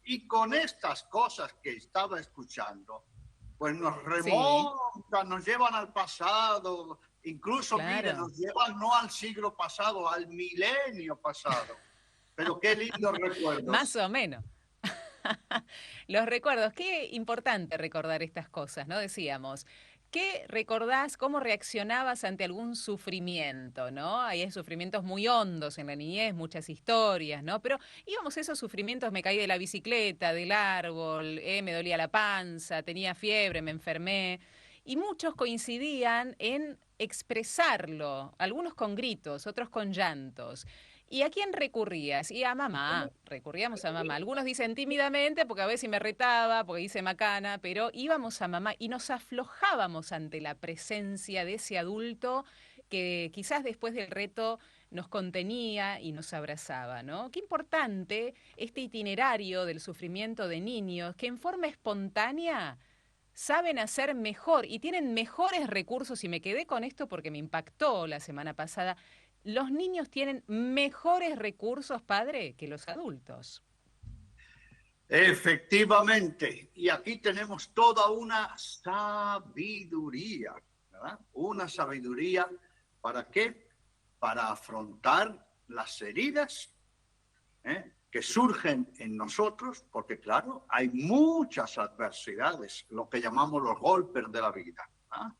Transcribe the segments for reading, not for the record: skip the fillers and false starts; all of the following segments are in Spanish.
Y con estas cosas que estaba escuchando, pues nos Sí, remontan, nos llevan al pasado, incluso, mire, claro. nos llevan no al siglo pasado, al milenio pasado. Pero qué lindos Más recuerdos. o menos. Los recuerdos, qué importante recordar estas cosas, ¿no? Decíamos, ¿qué recordás, cómo reaccionabas ante algún sufrimiento, ¿no? Hay sufrimientos muy hondos en la niñez, muchas historias, ¿no? Pero íbamos a esos sufrimientos, me caí de la bicicleta, del árbol, me dolía la panza, tenía fiebre, me enfermé. Y muchos coincidían en expresarlo, algunos con gritos, otros con llantos. ¿Y a quién recurrías? Y a mamá, recurríamos a mamá. Algunos dicen tímidamente, porque a veces me retaba, porque hice macana, pero íbamos a mamá y nos aflojábamos ante la presencia de ese adulto que quizás después del reto nos contenía y nos abrazaba, ¿no? Qué importante este itinerario del sufrimiento de niños que en forma espontánea saben hacer mejor y tienen mejores recursos, y me quedé con esto porque me impactó la semana pasada, los niños tienen mejores recursos, padre, que los adultos. Efectivamente, y aquí tenemos toda una sabiduría, ¿verdad? Una sabiduría, ¿para qué? Para afrontar las heridas, que surgen en nosotros, porque claro, hay muchas adversidades, lo que llamamos los golpes de la vida. ¿Ah?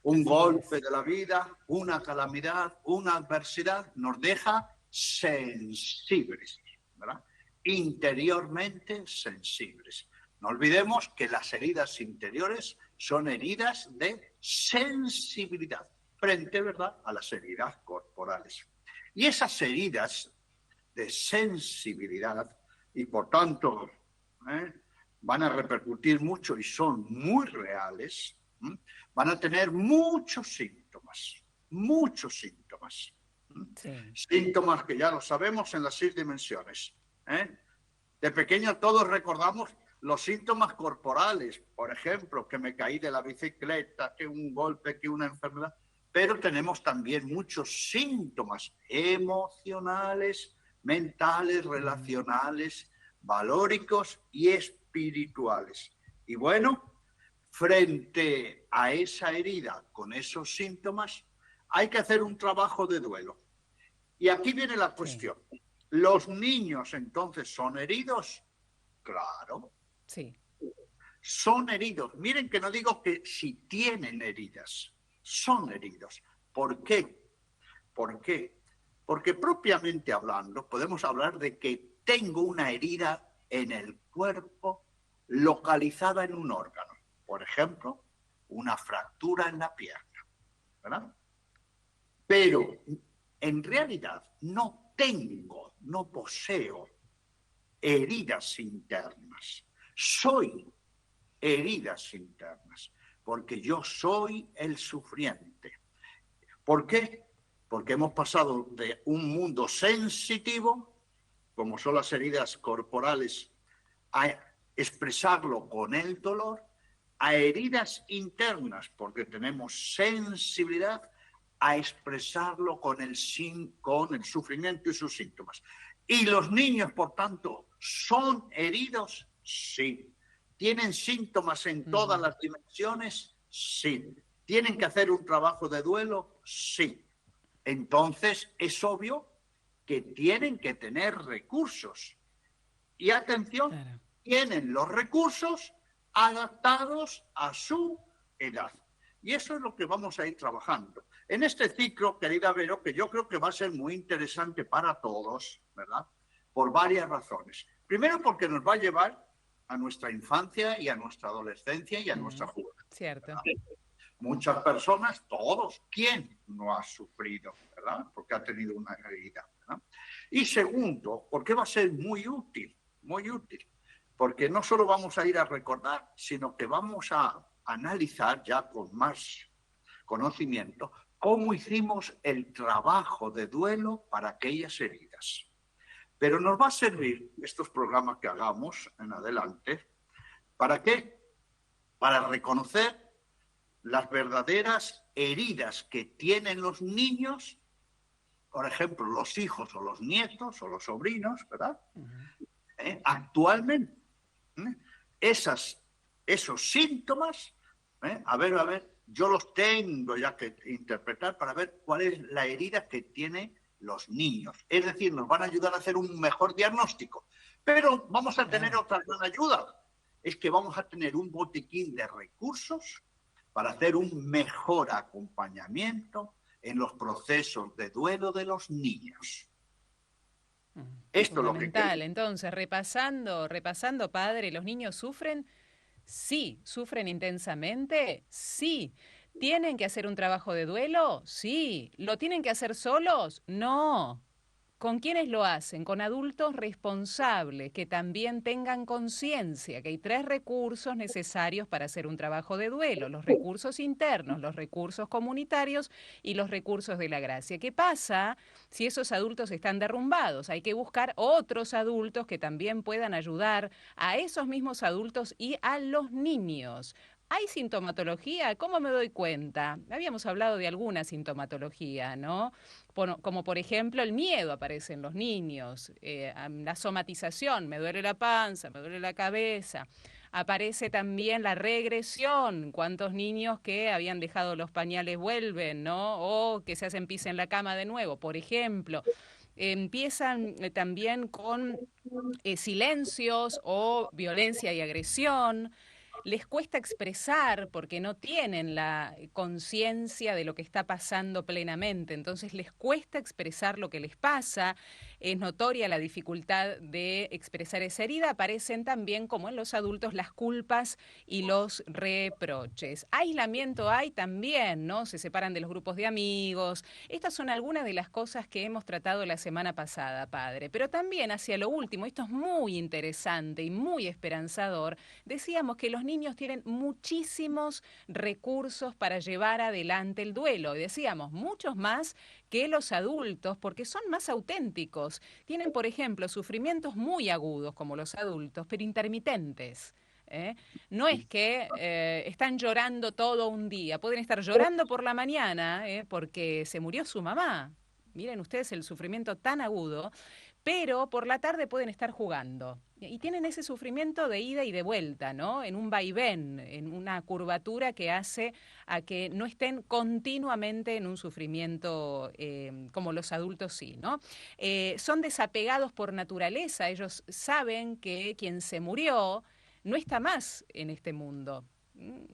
Un Así golpe es. de la vida, una calamidad, una adversidad nos deja sensibles, ¿verdad? Interiormente sensibles. No olvidemos que las heridas interiores son heridas de sensibilidad frente, ¿verdad?, a las heridas corporales. Y esas heridas de sensibilidad y por tanto ¿eh? van a repercutir mucho y son muy reales, van a tener muchos síntomas. Sí. Síntomas que ya lo sabemos en las 6 dimensiones. De pequeño todos recordamos los síntomas corporales, por ejemplo, que me caí de la bicicleta, que un golpe, que una enfermedad, pero tenemos también muchos síntomas emocionales, mentales, relacionales, valóricos y espirituales. Y bueno, frente a esa herida con esos síntomas, hay que hacer un trabajo de duelo. Y aquí viene la Sí, cuestión. ¿Los niños entonces son heridos? Claro, sí. son heridos. Miren que no digo que si tienen heridas, son heridos. ¿Por qué? ¿Por qué? Porque propiamente hablando, podemos hablar de que tengo una herida en el cuerpo localizada en un órgano. Por ejemplo, una fractura en la pierna, ¿verdad? Pero en realidad no poseo heridas internas. Soy heridas internas, porque yo soy el sufriente. ¿Por qué? Porque hemos pasado de un mundo sensitivo, como son las heridas corporales, a expresarlo con el dolor, a heridas internas, porque tenemos sensibilidad, a expresarlo con el sufrimiento y sus síntomas. ¿Y los niños, por tanto, son heridos? Sí. ¿Tienen síntomas en todas Ujú. las dimensiones? Sí. ¿Tienen que hacer un trabajo de duelo? Sí. Entonces, es obvio que tienen que tener recursos. Y atención, Claro. tienen los recursos adaptados a su edad. Y eso es lo que vamos a ir trabajando. En este ciclo, querida Vero, que yo creo que va a ser muy interesante para todos, ¿verdad? Por varias razones. Primero, porque nos va a llevar a nuestra infancia y a nuestra adolescencia y a nuestra juventud, Cierto. ¿verdad? Muchas personas, todos, ¿quién no ha sufrido, verdad? Porque ha tenido una herida, ¿verdad? Y segundo, porque va a ser muy útil, porque no solo vamos a ir a recordar, sino que vamos a analizar ya con más conocimiento cómo hicimos el trabajo de duelo para aquellas heridas. Pero nos va a servir estos programas que hagamos en adelante, ¿para qué? Para reconocer las verdaderas heridas que tienen los niños, por ejemplo, los hijos o los nietos o los sobrinos, ¿verdad? Ujú. Actualmente. ¿eh? Esos síntomas, a ver, yo los tengo ya que interpretar para ver cuál es la herida que tienen los niños. Es decir, nos van a ayudar a hacer un mejor diagnóstico. Pero vamos a tener otra gran ayuda. Es que vamos a tener un botiquín de recursos para hacer un mejor acompañamiento en los procesos de duelo de los niños. Esto es lo que Fundamental. queremos. Entonces, repasando, padre, ¿los niños sufren? Sí. ¿Sufren intensamente? Sí. ¿Tienen que hacer un trabajo de duelo? Sí. ¿Lo tienen que hacer solos? No. ¿Con quiénes lo hacen? Con adultos responsables que también tengan conciencia que hay tres recursos necesarios para hacer un trabajo de duelo: los recursos internos, los recursos comunitarios y los recursos de la gracia. ¿Qué pasa si esos adultos están derrumbados? Hay que buscar otros adultos que también puedan ayudar a esos mismos adultos y a los niños. ¿Hay sintomatología? ¿Cómo me doy cuenta? Habíamos hablado de alguna sintomatología, ¿no? Como por ejemplo el miedo aparece en los niños, la somatización, me duele la panza, me duele la cabeza. Aparece también la regresión, cuántos niños que habían dejado los pañales vuelven, ¿no? O que se hacen pis en la cama de nuevo, por ejemplo. Empiezan también con silencios o violencia y agresión. Les cuesta expresar porque no tienen la conciencia de lo que está pasando plenamente, entonces les cuesta expresar lo que les pasa. Es notoria la dificultad de expresar esa herida. Aparecen también, como en los adultos, las culpas y los reproches. Aislamiento hay también, ¿no? Se separan de los grupos de amigos. Estas son algunas de las cosas que hemos tratado la semana pasada, padre. Pero también hacia lo último, esto es muy interesante y muy esperanzador, decíamos que los niños tienen muchísimos recursos para llevar adelante el duelo. Y decíamos, muchos más que los adultos, porque son más auténticos. Tienen, por ejemplo, sufrimientos muy agudos como los adultos, pero intermitentes. ¿Eh? No es que están llorando todo un día, pueden estar llorando por la mañana porque se murió su mamá. Miren ustedes el sufrimiento tan agudo, pero por la tarde pueden estar jugando. Y tienen ese sufrimiento de ida y de vuelta, ¿no? En un vaivén, en una curvatura que hace a que no estén continuamente en un sufrimiento como los adultos sí, ¿no? Son desapegados por naturaleza, ellos saben que quien se murió no está más en este mundo.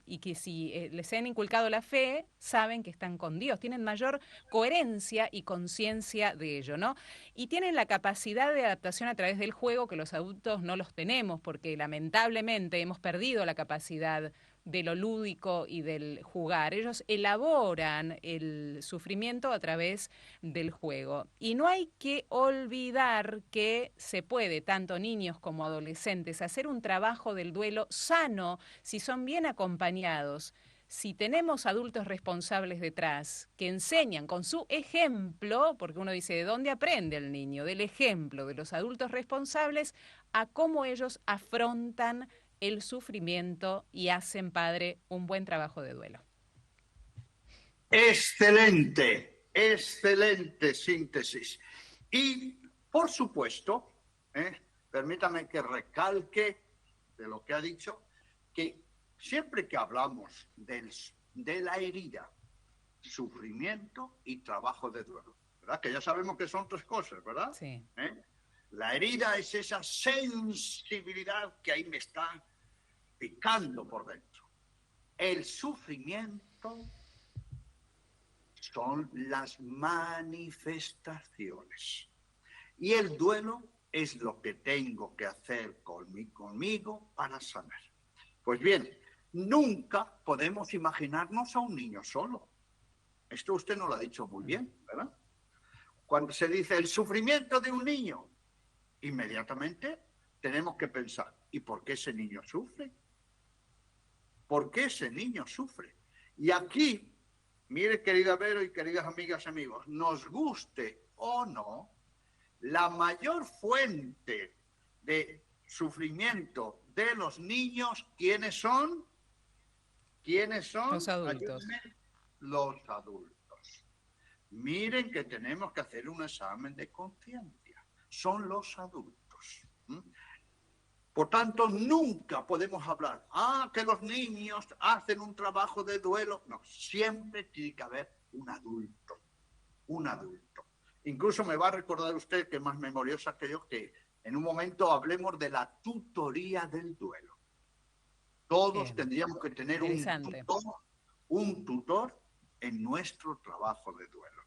Y que si les han inculcado la fe, saben que están con Dios, tienen mayor coherencia y conciencia de ello, ¿no? Y tienen la capacidad de adaptación a través del juego que los adultos no los tenemos, porque lamentablemente hemos perdido la capacidad de lo lúdico y del jugar. Ellos elaboran el sufrimiento a través del juego. Y no hay que olvidar que se puede, tanto niños como adolescentes, hacer un trabajo del duelo sano si son bien acompañados. Si tenemos adultos responsables detrás que enseñan con su ejemplo, porque uno dice, ¿de dónde aprende el niño? Del ejemplo de los adultos responsables a cómo ellos afrontan el sufrimiento y hacen, padre, un buen trabajo de duelo. Excelente síntesis. Y, por supuesto, permítame que recalque de lo que ha dicho, que siempre que hablamos de la herida, sufrimiento y trabajo de duelo, ¿verdad? Que ya sabemos que son tres cosas, ¿verdad? Sí. La herida es esa sensibilidad que ahí me está picando por dentro. El sufrimiento son las manifestaciones. Y el duelo es lo que tengo que hacer conmigo para sanar. Pues bien, nunca podemos imaginarnos a un niño solo. Esto usted nos lo ha dicho muy bien, ¿verdad? Cuando se dice el sufrimiento de un niño, inmediatamente tenemos que pensar, ¿y por qué ese niño sufre? ¿Por qué ese niño sufre? Y aquí, mire, querida Vero y queridas amigas y amigos, nos guste o no, la mayor fuente de sufrimiento de los niños, ¿quiénes son? ¿Quiénes son? Los adultos. Ayúdenme. Los adultos. Miren que tenemos que hacer un examen de conciencia. Son los adultos. Por tanto, nunca podemos hablar, que los niños hacen un trabajo de duelo. No, siempre tiene que haber un adulto, un adulto. Incluso me va a recordar usted, que es más memoriosa que yo, que en un momento hablemos de la tutoría del duelo. Todos Bien, tendríamos que tener interesante. un tutor en nuestro trabajo de duelo.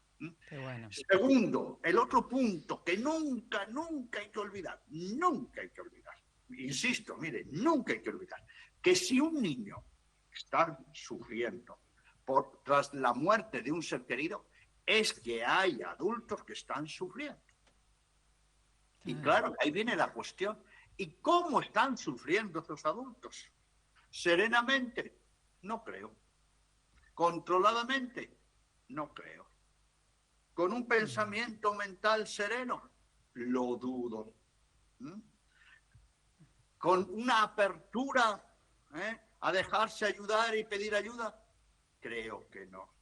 Qué bueno. Segundo, el otro punto que nunca, nunca hay que olvidar, nunca hay que olvidar, insisto, mire, nunca hay que olvidar, que si un niño está sufriendo tras la muerte de un ser querido, es que hay adultos que están sufriendo. Y claro, ahí viene la cuestión. ¿Y cómo están sufriendo esos adultos? ¿Serenamente? No creo. ¿Controladamente? No creo. ¿Con un pensamiento mental sereno? Lo dudo. ¿Con una apertura a dejarse ayudar y pedir ayuda? Creo que no.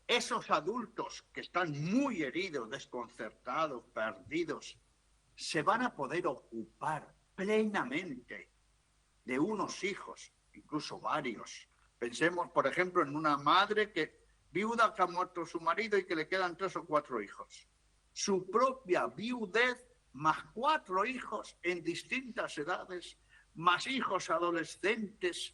Esos adultos que están muy heridos, desconcertados, perdidos, se van a poder ocupar plenamente de unos hijos, incluso varios. Pensemos, por ejemplo, en una madre viuda que ha muerto su marido y que le quedan 3 o 4 hijos. Su propia viudez, más 4 hijos en distintas edades, más hijos adolescentes.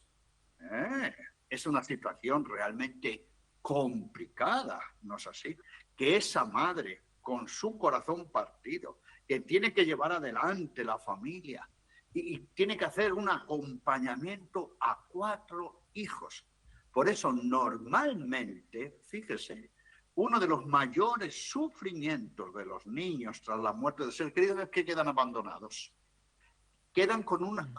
Es una situación realmente complicada, ¿no es así? Que esa madre, con su corazón partido, que tiene que llevar adelante la familia y tiene que hacer un acompañamiento a 4 hijos. Por eso, normalmente, fíjese, uno de los mayores sufrimientos de los niños tras la muerte de ser queridos es que quedan abandonados. Quedan con un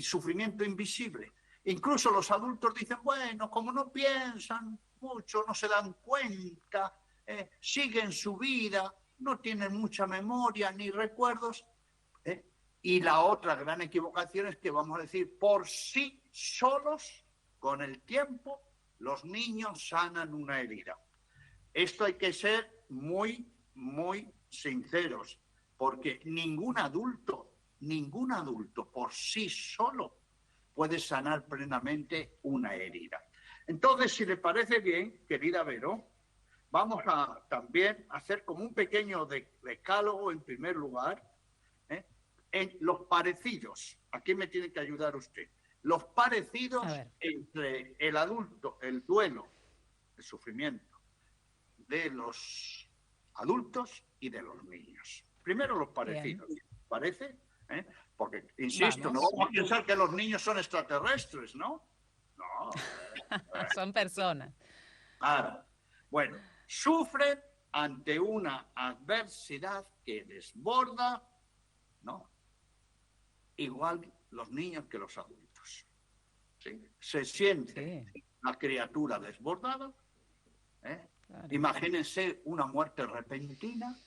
sufrimiento invisible. Incluso los adultos dicen, bueno, como no piensan mucho, no se dan cuenta, siguen su vida, no tienen mucha memoria ni recuerdos. Y la otra gran equivocación es que vamos a decir, por sí solos, con el tiempo, los niños sanan una herida. Esto hay que ser muy, muy sinceros, porque ningún adulto por sí solo puede sanar plenamente una herida. Entonces, si le parece bien, querida Vero, vamos a también hacer como un pequeño decálogo en primer lugar, en los parecidos. Aquí me tiene que ayudar usted. Los parecidos entre el adulto, el duelo, el sufrimiento de los adultos y de los niños. Primero los parecidos. Bien. ¿Parece? Porque, insisto, no vamos a pensar que los niños son extraterrestres, ¿no? No. Son personas. Ahora, bueno, sufren ante una adversidad que desborda, ¿no? Igual los niños que los adultos. ¿Sí? Se siente la criatura desbordada. Claro. Imagínense una muerte repentina.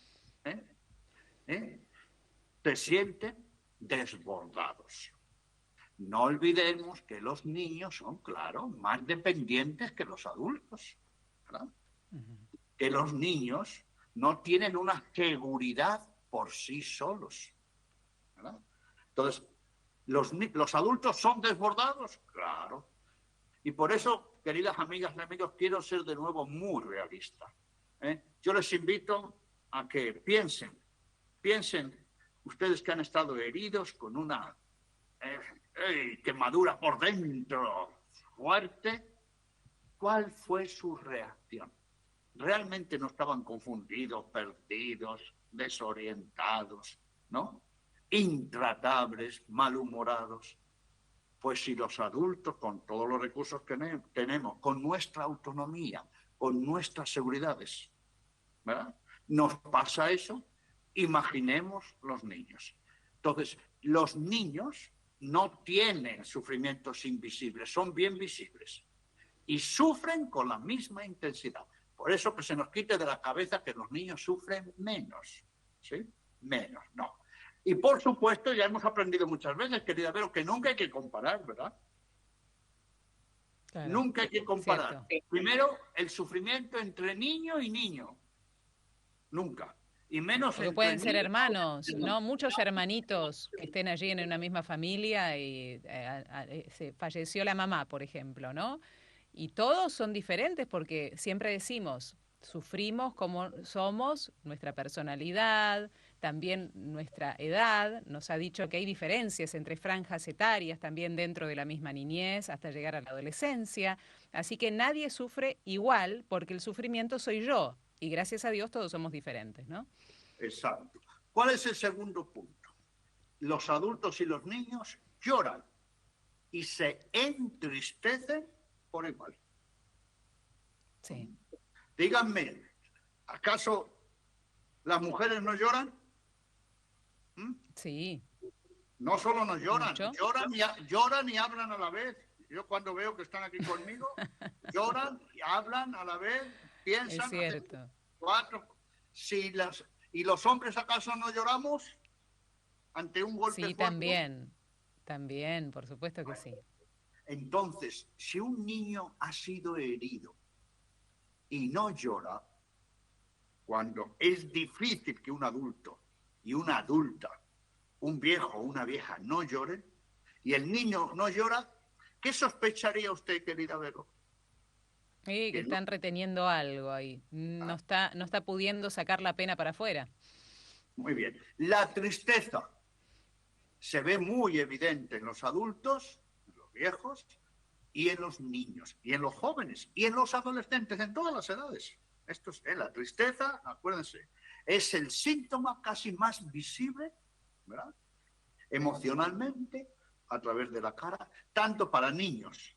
Se sienten desbordados. No olvidemos que los niños son, claro, más dependientes que los adultos, ¿verdad? Que los niños no tienen una seguridad por sí solos, ¿verdad? Entonces, ¿los adultos son desbordados? Claro. Y por eso, queridas amigas y amigos, quiero ser de nuevo muy realista. Yo les invito a que piensen ustedes que han estado heridos con una quemadura por dentro fuerte, ¿cuál fue su reacción? ¿Realmente no estaban confundidos, perdidos, desorientados, ¿no? Intratables, malhumorados? Pues si los adultos, con todos los recursos que tenemos, con nuestra autonomía, con nuestras seguridades, ¿verdad?, nos pasa eso, imaginemos los niños. Entonces, los niños no tienen sufrimientos invisibles, son bien visibles y sufren con la misma intensidad. Por eso que se nos quite de la cabeza que los niños sufren menos, ¿sí? Menos, no. Y por supuesto, ya hemos aprendido muchas veces, querida Vero, que nunca hay que comparar, ¿verdad? Claro, nunca hay que comparar. Cierto. Primero, el sufrimiento entre niño y niño. Nunca. y menos O que entre pueden ser niños. hermanos, ¿no? Muchos hermanitos que estén allí en una misma familia y se falleció la mamá, por ejemplo, ¿no? Y todos son diferentes porque siempre decimos, sufrimos como somos, nuestra personalidad, también nuestra edad. Nos ha dicho que hay diferencias entre franjas etarias también dentro de la misma niñez hasta llegar a la adolescencia. Así que nadie sufre igual porque el sufrimiento soy yo. Y gracias a Dios todos somos diferentes, ¿no? Exacto. ¿Cuál es el segundo punto? Los adultos y los niños lloran y se entristecen por igual. Sí. Díganme, ¿acaso las mujeres no lloran? ¿Mm? Sí, No solo no lloran, mucho. lloran y hablan a la vez. Yo cuando veo que están aquí conmigo, lloran y hablan a la vez, Es piensan, hacen cierto. cuatro. Si las, ¿Y los hombres acaso no lloramos ante un golpe Sí, fuerte? también. También, por supuesto que sí. Entonces, si un niño ha sido herido y no llora, cuando es difícil que un adulto y una adulta, un viejo o una vieja no lloren, y el niño no llora, ¿qué sospecharía usted, querida Vero? Y que Que no. están reteniendo algo ahí. No está pudiendo sacar la pena para afuera. Muy bien. La tristeza se ve muy evidente en los adultos, en los viejos, y en los niños, y en los jóvenes, y en los adolescentes, en todas las edades. Esto es, la tristeza, acuérdense, es el síntoma casi más visible, ¿verdad? Emocionalmente, a través de la cara, tanto para niños,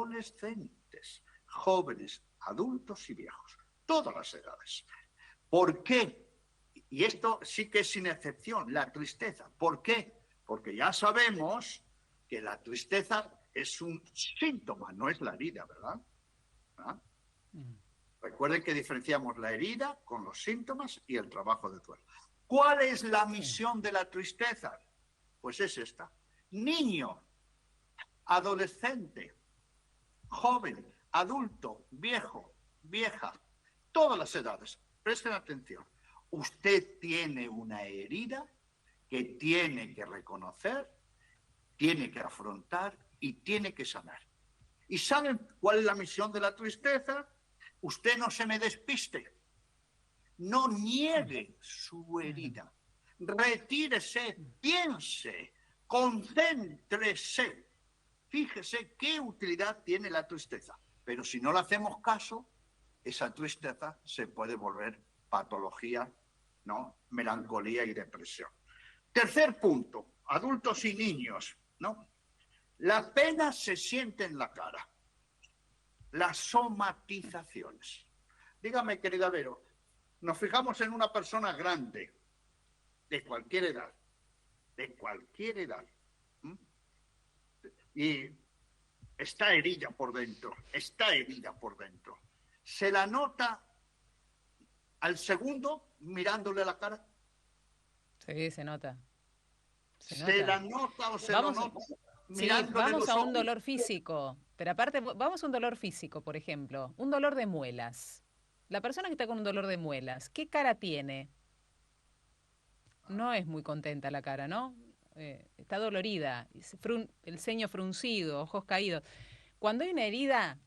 adolescentes, jóvenes, adultos y viejos, todas las edades. ¿Por qué? Y esto sí que es sin excepción, la tristeza. ¿Por qué? Porque ya sabemos que la tristeza es un síntoma, no es la herida, ¿verdad? ¿verdad? Recuerden que diferenciamos la herida con los síntomas y el trabajo de duelo. ¿Cuál es la Sí. misión de la tristeza? Pues es esta. Niño, adolescente, joven, adulto, viejo, vieja, todas las edades. Presten atención. Usted tiene una herida que tiene que reconocer, tiene que afrontar y tiene que sanar. ¿Y saben cuál es la misión de la tristeza? Usted no se me despiste. No niegue su Claro. herida. Retírese, piense, concéntrese. Fíjese qué utilidad tiene la tristeza. Pero si no le hacemos caso, esa tristeza se puede volver patología, ¿no? Melancolía y depresión. Tercer punto, adultos y niños, ¿no? La pena se siente en la cara. Las somatizaciones. Dígame, querida Vero, nos fijamos en una persona grande, de cualquier edad, ¿m? Y está herida por dentro, Se la nota al segundo mirándole la cara. Sí, se nota. Se Se nota. la nota o se lo Vamos, nota sí, mirándole vamos los a un ojos. dolor físico. Pero aparte, vamos a un dolor físico, por ejemplo. Un dolor de muelas. La persona que está con un dolor de muelas, ¿qué cara tiene? No es muy contenta la cara, ¿no? Está dolorida, el ceño fruncido, ojos caídos. Cuando hay una herida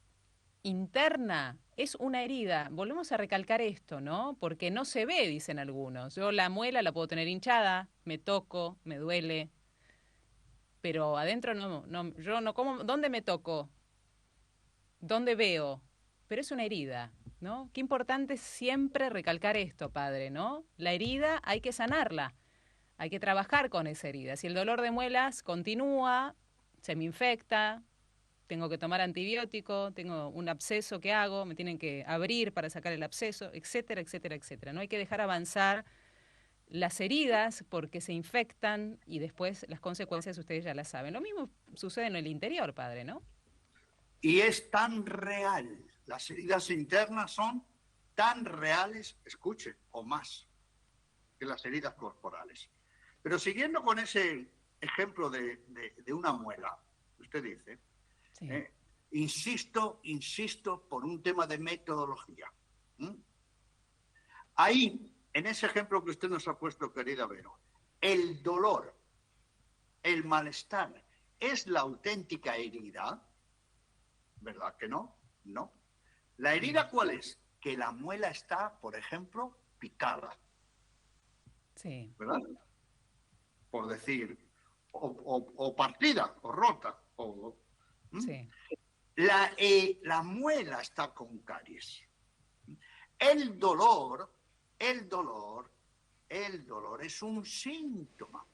interna, es una herida. Volvemos a recalcar esto, ¿no? Porque no se ve, dicen algunos. Yo la muela la puedo tener hinchada, me toco, me duele, pero adentro no, yo no como, ¿dónde me toco? ¿Dónde veo? Pero es una herida, ¿no? Qué importante es siempre recalcar esto, padre, ¿no? La herida hay que sanarla. Hay que trabajar con esa herida. Si el dolor de muelas continúa, se me infecta, tengo que tomar antibiótico, tengo un absceso que hago, me tienen que abrir para sacar el absceso, etcétera, etcétera, etcétera. No hay que dejar avanzar las heridas porque se infectan y después las consecuencias ustedes ya las saben. Lo mismo sucede en el interior, padre, ¿no? Y es tan real. Las heridas internas son tan reales, escuchen, o más, que las heridas corporales. Pero siguiendo con ese ejemplo de una muela, usted dice, Sí. insisto, por un tema de metodología. ¿Mm? Ahí, en ese ejemplo que usted nos ha puesto, querida Vero, el dolor, el malestar, ¿es la auténtica herida? ¿Verdad que no? No. ¿La herida cuál es? Que la muela está, por ejemplo, picada. Sí. ¿Verdad? Por decir, o partida, o rota. Sí. La muela está con caries. El dolor es un síntoma.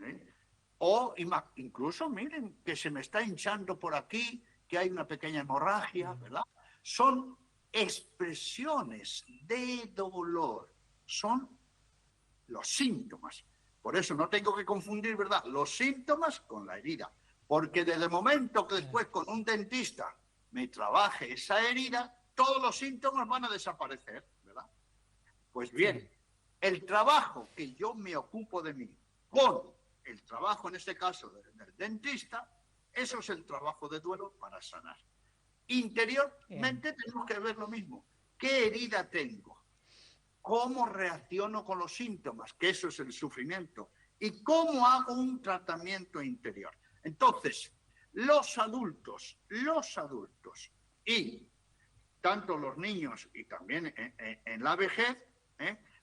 ¿Eh? O incluso, miren, que se me está hinchando por aquí, que hay una pequeña hemorragia, ¿verdad? Son expresiones de dolor, son los síntomas. Por eso no tengo que confundir, ¿verdad?, los síntomas con la herida. Porque desde el momento que después con un dentista me trabaje esa herida, todos los síntomas van a desaparecer, ¿verdad? Pues bien, el trabajo que yo me ocupo de mí con el trabajo, en este caso, del dentista, eso es el trabajo de duelo para sanar. Interiormente tenemos que ver lo mismo. ¿Qué herida tengo? ¿Cómo reacciono con los síntomas? Que eso es el sufrimiento. ¿Y cómo hago un tratamiento interior? Entonces, los adultos y tanto los niños y también en la vejez,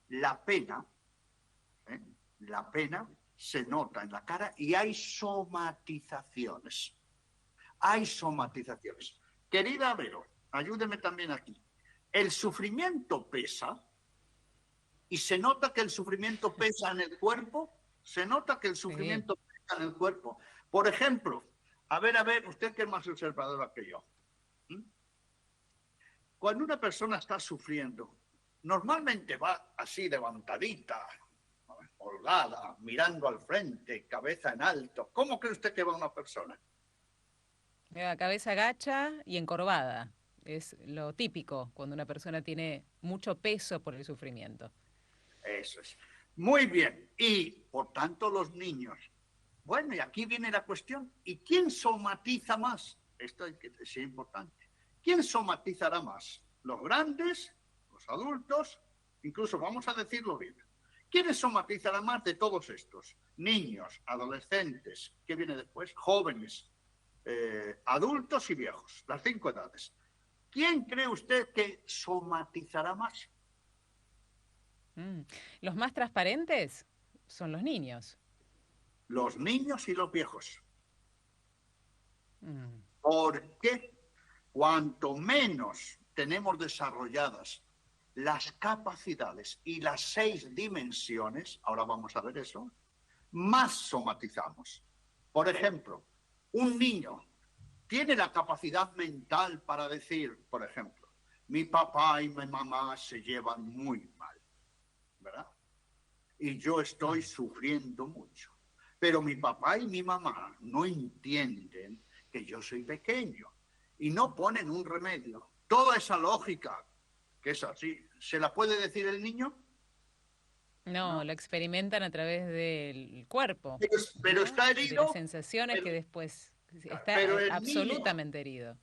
la pena se nota en la cara y hay somatizaciones. Querida Vero, ayúdeme también aquí. El sufrimiento pesa y se nota que el sufrimiento pesa en el cuerpo. Se nota que el sufrimiento pesa en el cuerpo. Por ejemplo, a ver, usted que es más observadora que yo. Cuando una persona está sufriendo, normalmente va así levantadita, holgada, mirando al frente, cabeza en alto. ¿Cómo cree usted que va una persona? La cabeza gacha y encorvada. Es lo típico cuando una persona tiene mucho peso por el sufrimiento. Eso es. Muy bien. Y, por tanto, los niños. Bueno, y aquí viene la cuestión. ¿Y quién somatiza más? Esto es importante. ¿Quién somatizará más? ¿Los grandes? ¿Los adultos? Incluso vamos a decirlo bien. ¿Quiénes somatizarán más de todos estos? Niños, adolescentes, ¿qué viene después? Jóvenes, adultos y viejos, las 5 edades. ¿Quién cree usted que somatizará más? Los más transparentes son los niños. Los niños y los viejos. Mm. ¿Por qué? Cuanto menos tenemos desarrolladas las capacidades y las 6 dimensiones, ahora vamos a ver eso, más somatizamos. Por ejemplo, un niño tiene la capacidad mental para decir, por ejemplo, mi papá y mi mamá se llevan muy mal, ¿verdad? Y yo estoy sufriendo mucho. Pero mi papá y mi mamá no entienden que yo soy pequeño y no ponen un remedio. Toda esa lógica, que es así, ¿se la puede decir el niño? No, No. lo experimentan a través del cuerpo, Pero ¿no? está De las herido, sensaciones que después está pero el niño, absolutamente herido.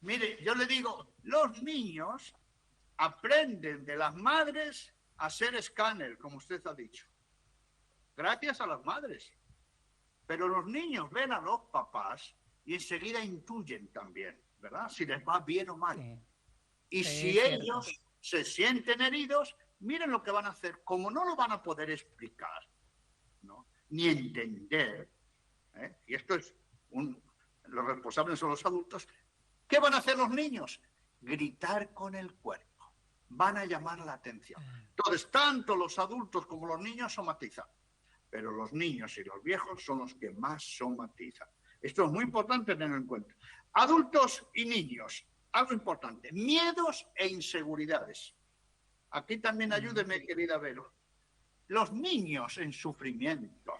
mire, yo le digo, los niños aprenden de las madres a ser escáner, como usted ha dicho. Gracias a las madres. Pero los niños ven a los papás y enseguida intuyen también, ¿verdad? Si les va bien o mal. Sí, Y sí, si es cierto. ellos se sienten heridos, miren lo que van a hacer. Como no lo van a poder explicar, ¿no?, ni entender, y esto es los responsables son los adultos, ¿qué van a hacer los niños? Gritar con el cuerpo. Van a llamar la atención. Entonces, tanto los adultos como los niños somatizan. Pero los niños y los viejos son los que más somatizan. Esto es muy importante tenerlo en cuenta. Adultos y niños, algo importante, miedos e inseguridades. Aquí también ayúdeme, querida Vero. Los niños en sufrimiento,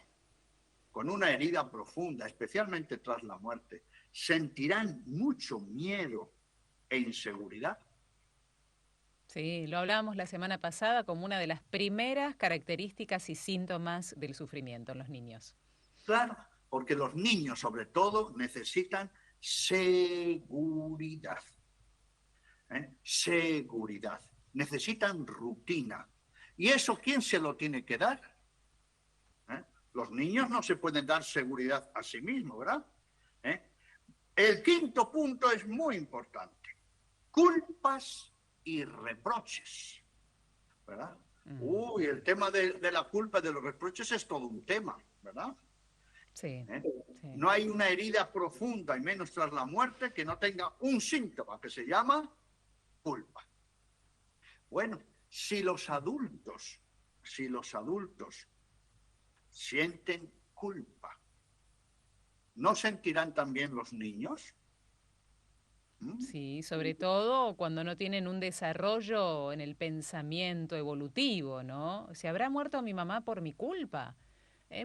con una herida profunda, especialmente tras la muerte, sentirán mucho miedo e inseguridad. Sí, lo hablábamos la semana pasada como una de las primeras características y síntomas del sufrimiento en los niños. Claro, porque los niños, sobre todo, necesitan seguridad. Seguridad. necesitan rutina. ¿Y eso quién se lo tiene que dar? ¿Eh? Los niños no se pueden dar seguridad a sí mismos, ¿verdad? ¿Eh? El quinto punto es muy importante. Culpas y reproches, ¿verdad? Uy, el tema de la culpa, de los reproches es todo un tema, ¿verdad? Sí, ¿Eh? sí. No hay una herida profunda, y menos tras la muerte, que no tenga un síntoma que se llama culpa. Bueno, si los adultos sienten culpa, ¿no sentirán también los niños? ¿Mm? Sí, sobre todo cuando no tienen un desarrollo en el pensamiento evolutivo, ¿no? ¿Se habrá muerto mi mamá por mi culpa?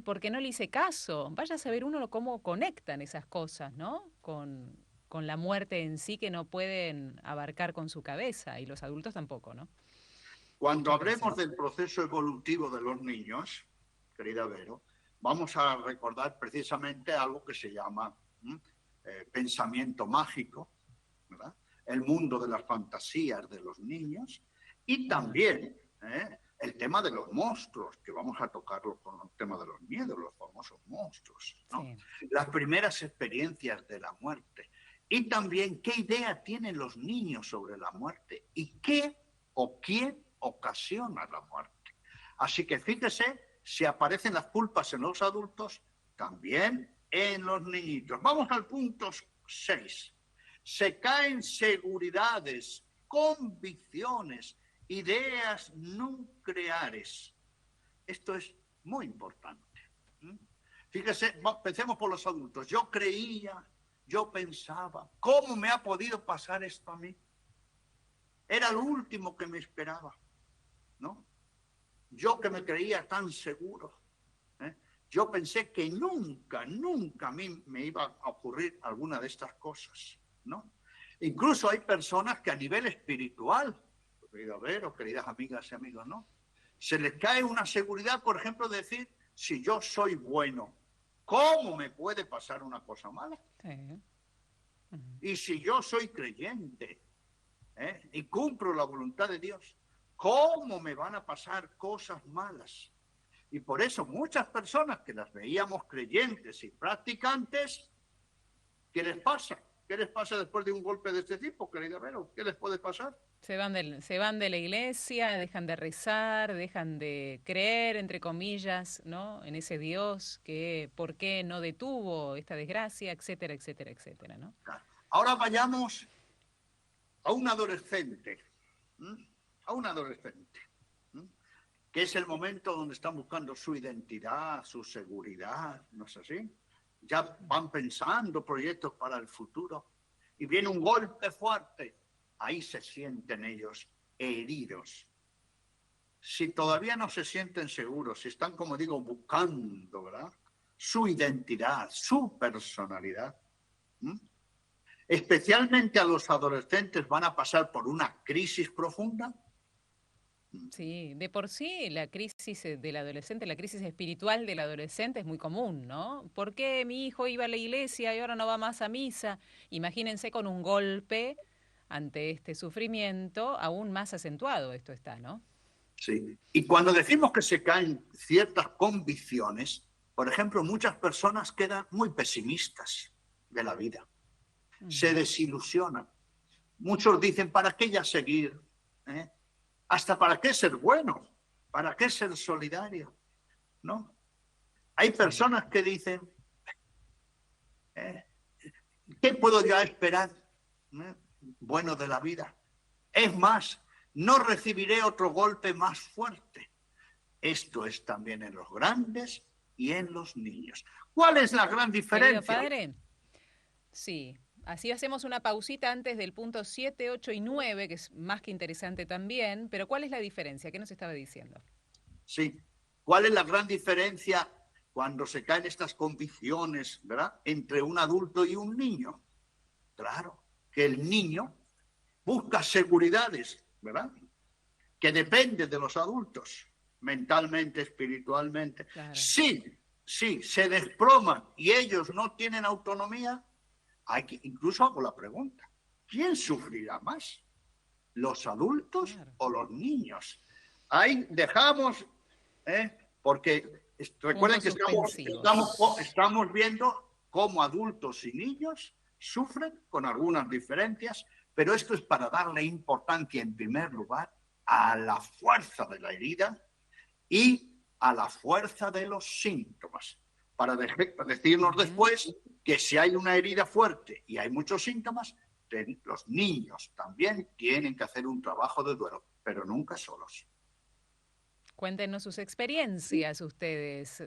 Porque no le hice caso. Vaya a saber uno cómo conectan esas cosas, ¿no? Con la muerte en sí que no pueden abarcar con su cabeza y los adultos tampoco, ¿no? Cuando Muchas hablemos veces. del proceso evolutivo de los niños, querida Vero, vamos a recordar precisamente algo que se llama pensamiento mágico, ¿verdad? El mundo de las fantasías de los niños y también el tema de los monstruos, que vamos a tocarlo con el tema de los miedos, los famosos monstruos, ¿no? Sí. Las primeras experiencias de la muerte y también qué idea tienen los niños sobre la muerte y qué o quién ocasiona la muerte. Así que fíjese, si aparecen las culpas en los adultos, también en los niñitos. Vamos al punto 6. Se caen seguridades, convicciones, ideas nucleares. Esto es muy importante. Fíjese, pensemos por los adultos. Yo creía, yo pensaba, ¿cómo me ha podido pasar esto a mí? Era lo último que me esperaba, ¿no? Yo que me creía tan seguro, ¿eh? Yo pensé que nunca a mí me iba a ocurrir alguna de estas cosas, ¿no? Incluso hay personas que a nivel espiritual, querido Vero, queridas amigas y amigos, ¿no? Se les cae una seguridad, por ejemplo, de decir, si yo soy bueno, ¿cómo me puede pasar una cosa mala? Sí. Y si yo soy creyente, y cumplo la voluntad de Dios, ¿cómo me van a pasar cosas malas? Y por eso muchas personas que las veíamos creyentes y practicantes, ¿qué les pasa? ¿Qué les pasa después de un golpe de este tipo, querida Vero? ¿Qué les puede pasar? Se van de la iglesia, dejan de rezar, dejan de creer, entre comillas, ¿no? En ese Dios que por qué no detuvo esta desgracia, etcétera, etcétera, etcétera, ¿no? Ahora vayamos a un adolescente, ¿m? A un adolescente, ¿m? Que es el momento donde están buscando su identidad, su seguridad, ¿no es así? Ya van pensando proyectos para el futuro y viene un golpe fuerte. Ahí se sienten ellos heridos. Si todavía no se sienten seguros, si están, como digo, buscando, ¿verdad? Su identidad, su personalidad. ¿M? Especialmente a los adolescentes van a pasar por una crisis profunda. Sí, de por sí la crisis del adolescente, la crisis espiritual del adolescente es muy común, ¿no? ¿Por qué mi hijo iba a la iglesia y ahora no va más a misa? Imagínense con un golpe ante este sufrimiento aún más acentuado esto está, ¿no? Sí. Y cuando decimos que se caen ciertas convicciones, por ejemplo, muchas personas quedan muy pesimistas de la vida, se desilusionan. Muchos dicen, ¿para qué ya seguir? ¿Eh? ¿Hasta para qué ser bueno? ¿Para qué ser solidario? ¿No? Hay personas que dicen, ¿eh? ¿Qué puedo ya esperar? ¿Eh? Bueno de la vida. Es más, no recibiré otro golpe más fuerte. Esto es también en los grandes y en los niños. ¿Cuál es la gran Querido diferencia? padre, sí. Así hacemos una pausita antes del punto 7, 8 y 9, que es más que interesante también, pero ¿cuál es la diferencia? ¿Qué nos estaba diciendo? Sí. ¿Cuál es la gran diferencia cuando se caen estas convicciones, ¿verdad?, entre un adulto y un niño? Claro, que el niño busca seguridades, ¿verdad?, que dependen de los adultos, mentalmente, espiritualmente. Claro. Sí, se desploman y ellos no tienen autonomía, incluso hago la pregunta, ¿quién sufrirá más? los adultos Claro. o los niños. Ahí dejamos, porque recuerden Puntos que suspensivos. estamos viendo cómo adultos y niños sufren con algunas diferencias, pero esto es para darle importancia, en primer lugar, a la fuerza de la herida y a la fuerza de los síntomas, para decirnos después que si hay una herida fuerte y hay muchos síntomas, los niños también tienen que hacer un trabajo de duelo, pero nunca solos. Cuéntenos sus experiencias ustedes,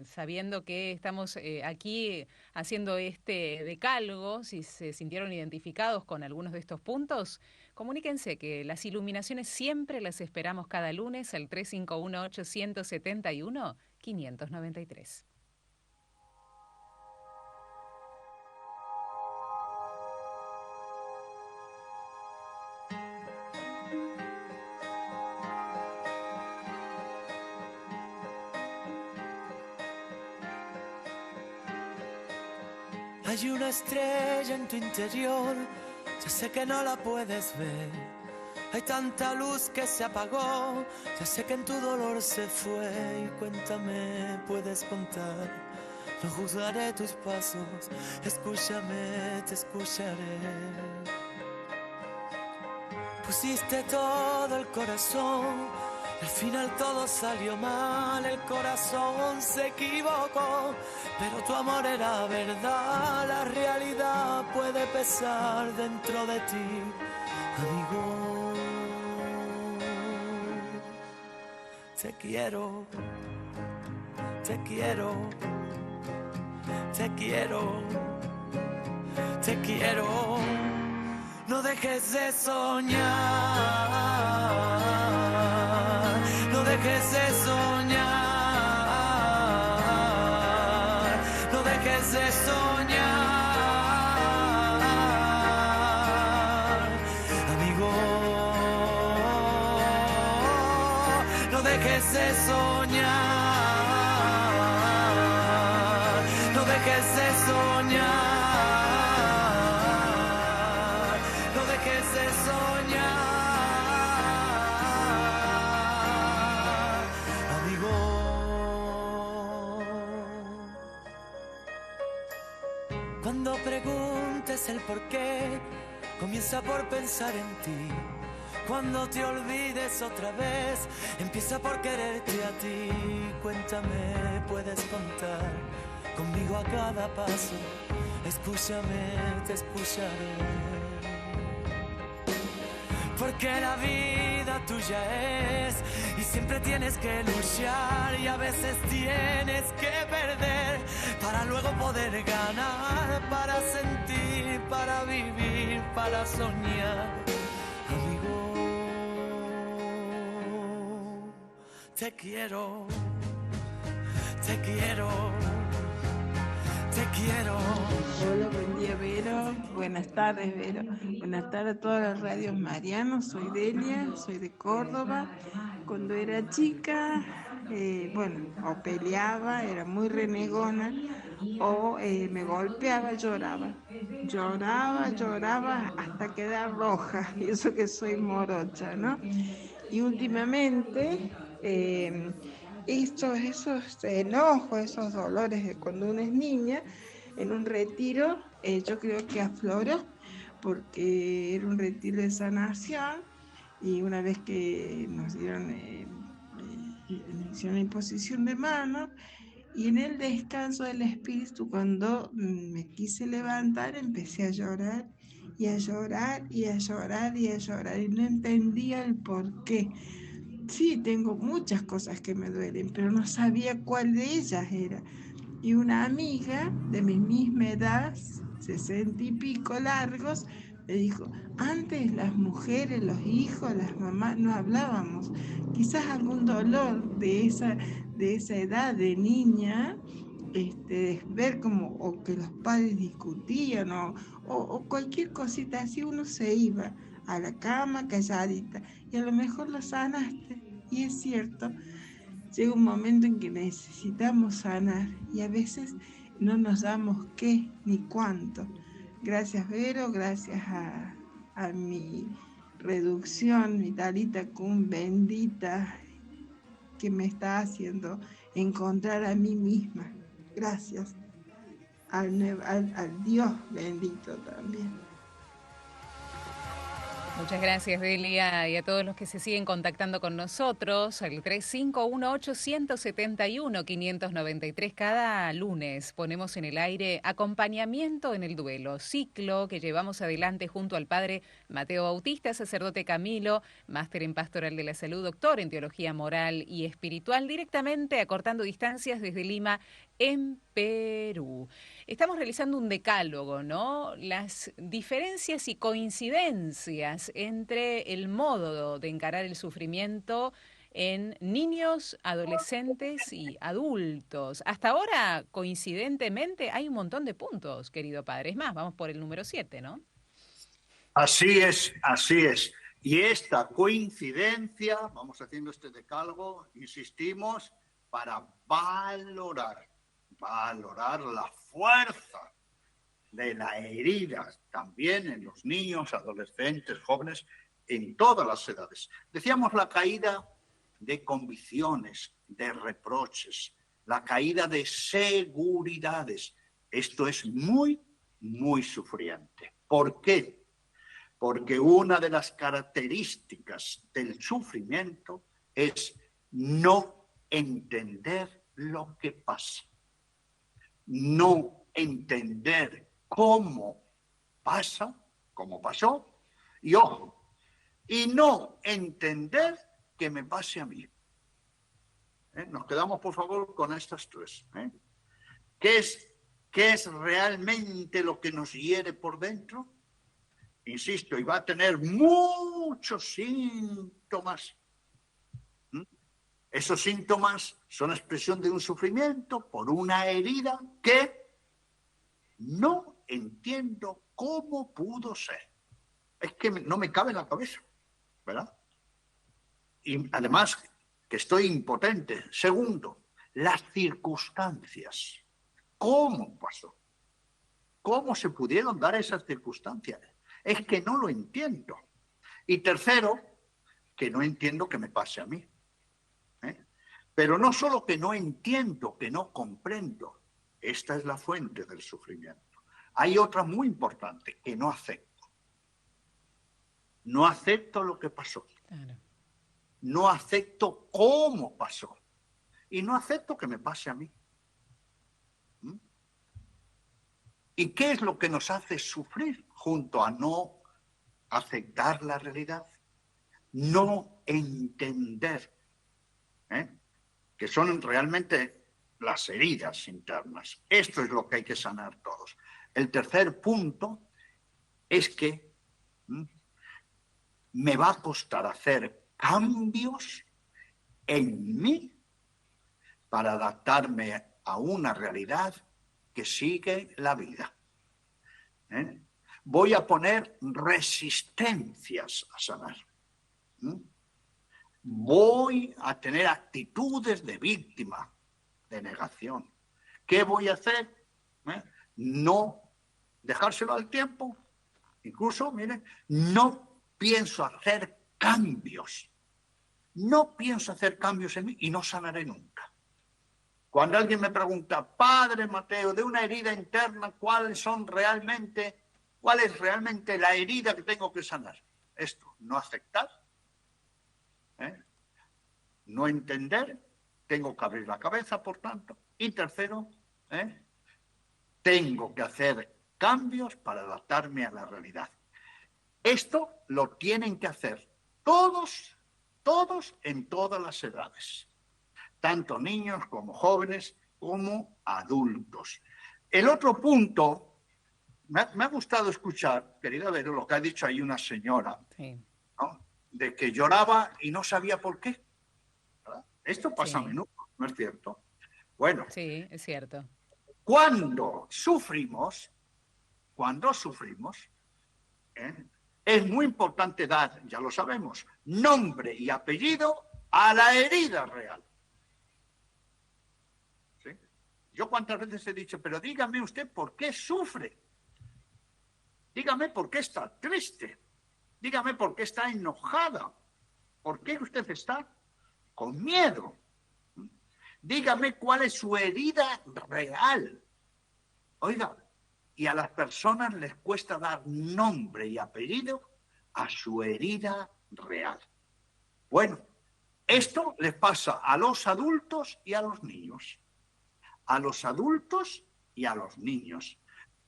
sabiendo que estamos aquí haciendo este decálogo, si se sintieron identificados con algunos de estos puntos, comuníquense que las iluminaciones siempre las esperamos cada lunes al 351-871-593. Hay una estrella en tu interior, ya sé que no la puedes ver. Hay tanta luz que se apagó, ya sé que en tu dolor se fue. Y cuéntame, puedes contar, no juzgaré tus pasos. Escúchame, te escucharé. Pusiste todo el corazón, al final todo salió mal, el corazón se equivocó, pero tu amor era verdad, la realidad puede pesar dentro de ti, amigo. Te quiero, te quiero, te quiero, te quiero. No dejes de soñar, no dejes de soñar, no dejes de soñar, amigo. No dejes de soñar, no dejes de soñar. Cuando preguntes el por qué, comienza por pensar en ti. Cuando te olvides otra vez, empieza por quererte a ti. Cuéntame, puedes contar conmigo a cada paso. Escúchame, te escucharé. Porque la vida tuya es y siempre tienes que luchar y a veces tienes que perder para luego poder ganar, para sentir, para vivir, para soñar, amigo. Te quiero, te quiero, te quiero. Hola, buen día, Vero. Buenas tardes, Vero. Buenas tardes a todas las radios marianos. Soy Delia, soy de Córdoba. Cuando era chica, o peleaba, era muy renegona, o me golpeaba, lloraba. Lloraba hasta quedar roja. Y eso que soy morocha, ¿no? Y últimamente, esos enojos, esos dolores de cuando uno es niña, en un retiro, yo creo que afloró, porque era un retiro de sanación, y una vez que nos dieron, nos hicieron la imposición de manos, y en el descanso del espíritu, cuando me quise levantar, empecé a llorar, y a llorar, y a llorar, y a llorar, y no entendía el por qué. Sí, tengo muchas cosas que me duelen, pero no sabía cuál de ellas era. Y una amiga de mi misma edad, 60 y pico largos, me dijo, antes las mujeres, los hijos, las mamás, no hablábamos. Quizás algún dolor de esa edad de niña, de ver como o que los padres discutían o cualquier cosita así, uno se iba a la cama calladita y a lo mejor lo sanaste. Y es cierto, llega un momento en que necesitamos sanar y a veces no nos damos qué ni cuánto. Gracias, Vero, gracias a mi reducción, Vitalita Kun, bendita, que me está haciendo encontrar a mí misma. Gracias al Dios bendito también. Muchas gracias, Delia, y a todos los que se siguen contactando con nosotros al 3518-171-593. Cada lunes ponemos en el aire Acompañamiento en el Duelo, ciclo que llevamos adelante junto al padre Mateo Bautista, sacerdote Camilo, máster en Pastoral de la Salud, doctor en Teología Moral y Espiritual, directamente acortando distancias desde Lima, en Perú. Estamos realizando un decálogo, ¿no? Las diferencias y coincidencias entre el modo de encarar el sufrimiento en niños, adolescentes y adultos. Hasta ahora, coincidentemente, hay un montón de puntos, querido padre. Es más, vamos por el número 7, ¿no? Así es, así es. Y esta coincidencia, vamos haciendo este decálogo, insistimos, para valorar la fuerza de la herida también en los niños, adolescentes, jóvenes, en todas las edades. Decíamos la caída de convicciones, de reproches, la caída de seguridades. Esto es muy, muy sufriente. ¿Por qué? Porque una de las características del sufrimiento es no entender lo que pasa. No entender cómo pasa, cómo pasó, y ojo, y no entender que me pase a mí. Nos quedamos, por favor, con estas tres. ¿Qué es realmente lo que nos hiere por dentro? Insisto, y va a tener muchos síntomas. Esos síntomas son expresión de un sufrimiento por una herida que no entiendo cómo pudo ser. Es que no me cabe en la cabeza, ¿verdad? Y además que estoy impotente. Segundo, las circunstancias. ¿Cómo pasó? ¿Cómo se pudieron dar esas circunstancias? Es que no lo entiendo. Y tercero, que no entiendo que me pase a mí. Pero no solo que no entiendo, que no comprendo. Esta es la fuente del sufrimiento. Hay otra muy importante, que no acepto. No acepto lo que pasó. Claro. No acepto cómo pasó. Y no acepto que me pase a mí. ¿Y qué es lo que nos hace sufrir junto a no aceptar la realidad? No entender, que son realmente las heridas internas. Esto es lo que hay que sanar todos. El tercer punto es que me va a costar hacer cambios en mí para adaptarme a una realidad que sigue la vida. Voy a poner resistencias a sanar. Voy a tener actitudes de víctima, de negación. ¿Qué voy a hacer? No dejárselo al tiempo. Incluso, miren, no pienso hacer cambios. No pienso hacer cambios en mí y no sanaré nunca. Cuando alguien me pregunta, Padre Mateo, de una herida interna, ¿cuál es realmente la herida que tengo que sanar? Esto, no aceptar, no entender, tengo que abrir la cabeza, por tanto. Y tercero, tengo que hacer cambios para adaptarme a la realidad. Esto lo tienen que hacer todos en todas las edades. Tanto niños como jóvenes como adultos. El otro punto, me ha gustado escuchar, querida Vero, lo que ha dicho ahí una señora, sí, ¿no? De que lloraba y no sabía por qué. ¿Verdad? Esto pasa a menudo, ¿no es cierto? Bueno. Sí, es cierto. Cuando sufrimos, es muy importante dar, ya lo sabemos, nombre y apellido a la herida real. Yo cuántas veces he dicho, pero dígame usted por qué sufre. Dígame por qué está triste. Dígame por qué está enojada. ¿Por qué usted está con miedo? Dígame cuál es su herida real. Oiga, y a las personas les cuesta dar nombre y apellido a su herida real. Bueno, esto les pasa a los adultos y a los niños. A los adultos y a los niños.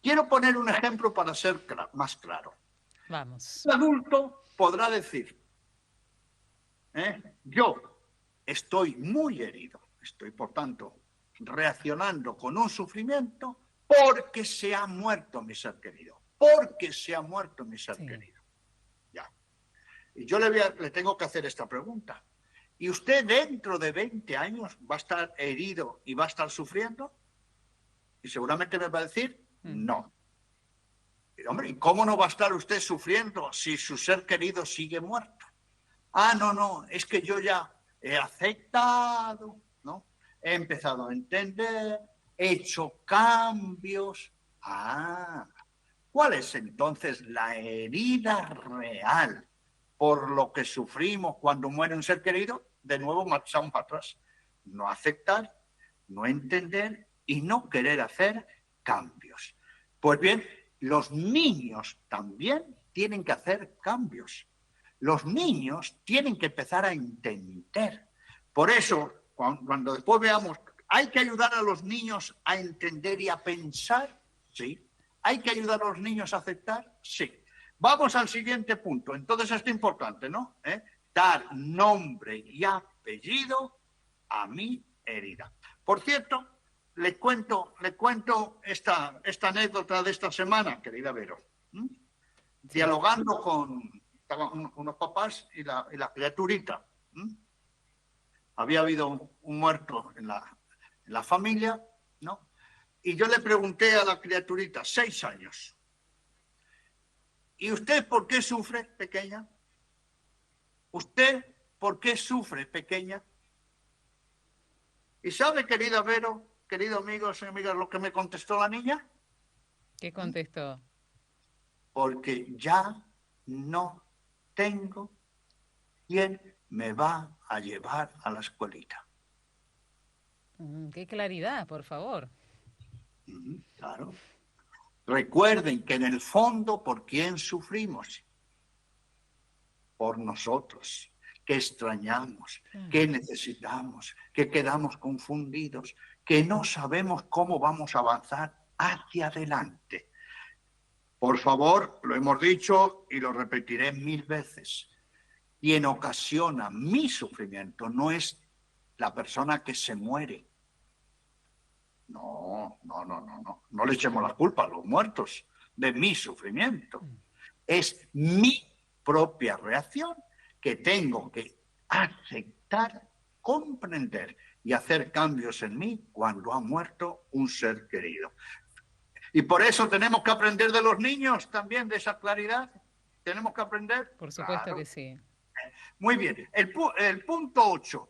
Quiero poner un ejemplo para ser más claro. Vamos. El adulto podrá decir, yo estoy muy herido, estoy por tanto reaccionando con un sufrimiento porque se ha muerto mi ser querido, porque se ha muerto mi ser querido. Ya. Y yo le tengo que hacer esta pregunta. ¿Y usted dentro de 20 años va a estar herido y va a estar sufriendo? Y seguramente me va a decir, no. Y, hombre, ¿y cómo no va a estar usted sufriendo si su ser querido sigue muerto? Ah, no, es que yo ya he aceptado, ¿no? He empezado a entender, he hecho cambios. Ah, ¿cuál es entonces la herida real por lo que sufrimos cuando muere un ser querido? De nuevo marchamos para atrás. No aceptar, no entender y no querer hacer cambios. Pues bien, los niños también tienen que hacer cambios. Los niños tienen que empezar a entender. Por eso, cuando después veamos, ¿hay que ayudar a los niños a entender y a pensar? Sí. ¿Hay que ayudar a los niños a aceptar? Sí. Vamos al siguiente punto. Entonces, esto es importante, ¿no? Dar nombre y apellido a mi herida. Por cierto, le cuento esta anécdota de esta semana, querida Vero. Dialogando estaban unos papás y la criaturita. Había habido un muerto en la familia, ¿no? Y yo le pregunté a la criaturita, 6 años, ¿y usted por qué sufre, pequeña? ¿Usted por qué sufre, pequeña? ¿Y sabe, querida Vero, querido amigo, señor amiga, lo que me contestó la niña? ¿Qué contestó? Porque ya no tengo quien me va a llevar a la escuelita. Qué claridad, por favor. Claro. Recuerden que en el fondo, ¿por quién sufrimos? Por nosotros, que extrañamos, que necesitamos, que quedamos confundidos, que no sabemos cómo vamos a avanzar hacia adelante. Por favor, lo hemos dicho y lo repetiré 1000 veces. Quien ocasiona mi sufrimiento no es la persona que se muere. No le echemos la culpa a los muertos de mi sufrimiento. Es mi propia reacción que tengo que aceptar, comprender y hacer cambios en mí cuando ha muerto un ser querido. Y por eso tenemos que aprender de los niños también, de esa claridad. ¿Tenemos que aprender? Por supuesto claro. Que sí. Muy bien. El punto 8.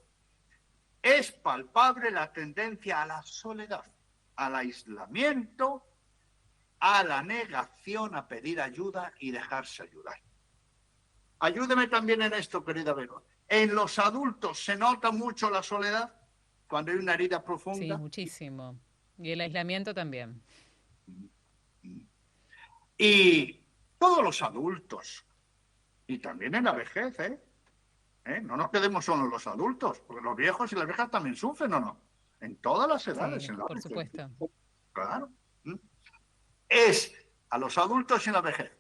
Es palpable la tendencia a la soledad, al aislamiento, a la negación a pedir ayuda y dejarse ayudar. Ayúdeme también en esto, querida Vero. ¿En los adultos se nota mucho la soledad cuando hay una herida profunda? Sí, muchísimo. Y el aislamiento también. Y todos los adultos, y también en la vejez, no nos quedemos solo en los adultos, porque los viejos y las viejas también sufren, ¿o no? En todas las edades. Sí, en la por vejez. supuesto. Claro. Es a los adultos y en la vejez.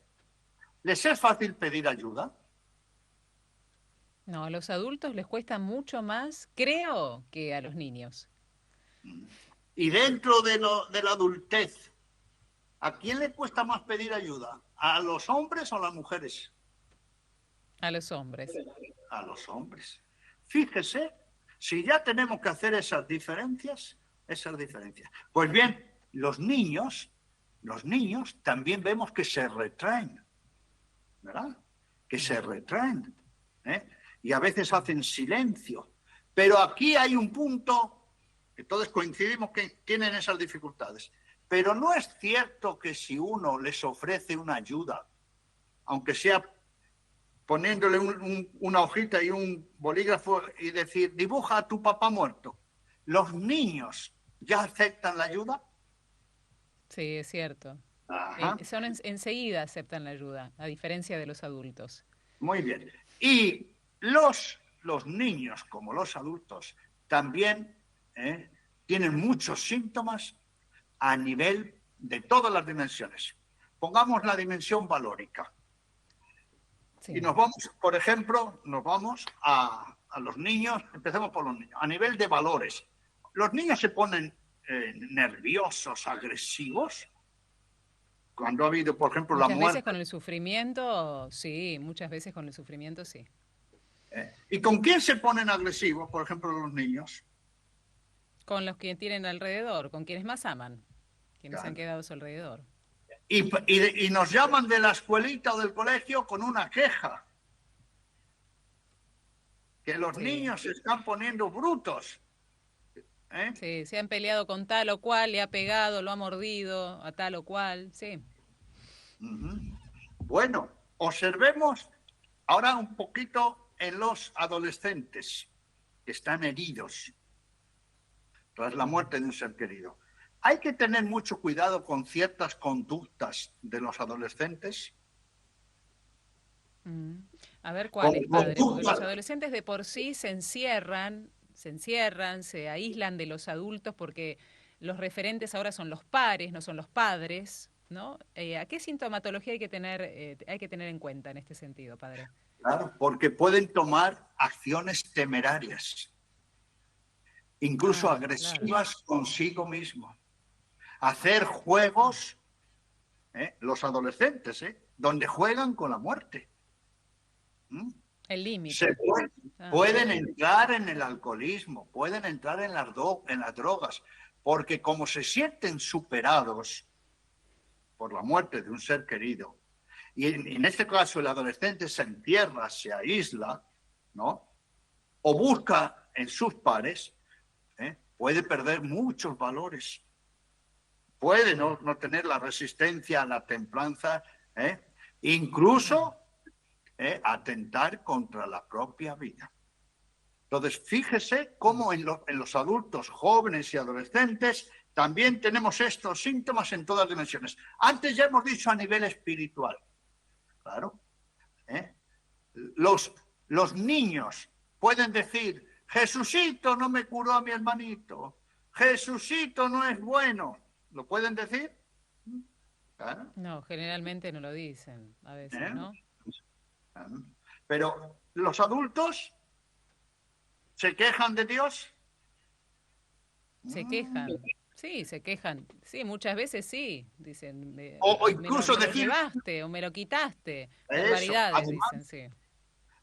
¿Les es fácil pedir ayuda? No, a los adultos les cuesta mucho más, creo, que a los niños. Y dentro de la adultez, ¿a quién le cuesta más pedir ayuda? ¿A los hombres o a las mujeres? A los hombres. A los hombres. Fíjese, si ya tenemos que hacer esas diferencias. Pues bien, los niños también vemos que se retraen, ¿verdad? Que se retraen, y a veces hacen silencio. Pero aquí hay un punto que todos coincidimos que tienen esas dificultades. Pero no es cierto que si uno les ofrece una ayuda, aunque sea poniéndole una hojita y un bolígrafo y decir, dibuja a tu papá muerto. ¿Los niños ya aceptan la ayuda? Sí, es cierto. Ajá. Enseguida aceptan la ayuda, a diferencia de los adultos. Muy bien. Y los niños, como los adultos, también tienen muchos síntomas a nivel de todas las dimensiones. Pongamos la dimensión valórica. Sí. Y nos vamos, por ejemplo, a los niños, empecemos por los niños, a nivel de valores. Los niños se ponen nerviosos, agresivos, cuando ha habido, por ejemplo, Muchas la muerte. veces con el sufrimiento, sí, muchas veces con el sufrimiento, sí. ¿Y con quién se ponen agresivos, por ejemplo, los niños? Con los que tienen alrededor, con quienes más aman, quienes Claro. han quedado a su alrededor. Y nos llaman de la escuelita o del colegio con una queja. Que los Sí. niños se están poniendo brutos. Sí, se han peleado con tal o cual, le ha pegado, lo ha mordido a tal o cual, sí. Uh-huh. Bueno, observemos ahora un poquito en los adolescentes que están heridos tras la muerte de un ser querido. Hay que tener mucho cuidado con ciertas conductas de los adolescentes. A ver cuál es, Con padre, porque los conductas. adolescentes de por sí se encierran, se aíslan de los adultos porque los referentes ahora son los pares, no son los padres, ¿no? ¿A qué sintomatología hay que tener en cuenta en este sentido, padre? Claro, porque pueden tomar acciones temerarias, incluso agresivas consigo mismo. Hacer juegos, los adolescentes, donde juegan con la muerte. El límite. Pueden entrar en el alcoholismo, pueden entrar en las drogas, porque como se sienten superados por la muerte de un ser querido, y en este caso el adolescente se encierra, se aísla, ¿no? O busca en sus pares, puede perder muchos valores. Puede no tener la resistencia, la templanza, incluso atentar contra la propia vida. Entonces, fíjese cómo en los adultos, jóvenes y adolescentes también tenemos estos síntomas en todas dimensiones. Antes ya hemos dicho a nivel espiritual. Claro. Los niños pueden decir, Jesucito no me curó a mi hermanito, Jesucito no es bueno. ¿Lo pueden decir? Claro. No, generalmente no lo dicen, a veces, ¿no? Pero los adultos se quejan de Dios. Se quejan. Sí, se quejan. Sí, muchas veces sí. Dicen, O incluso me lo decir, llevaste o me lo quitaste. Eso, Barbaridades, además, dicen, sí.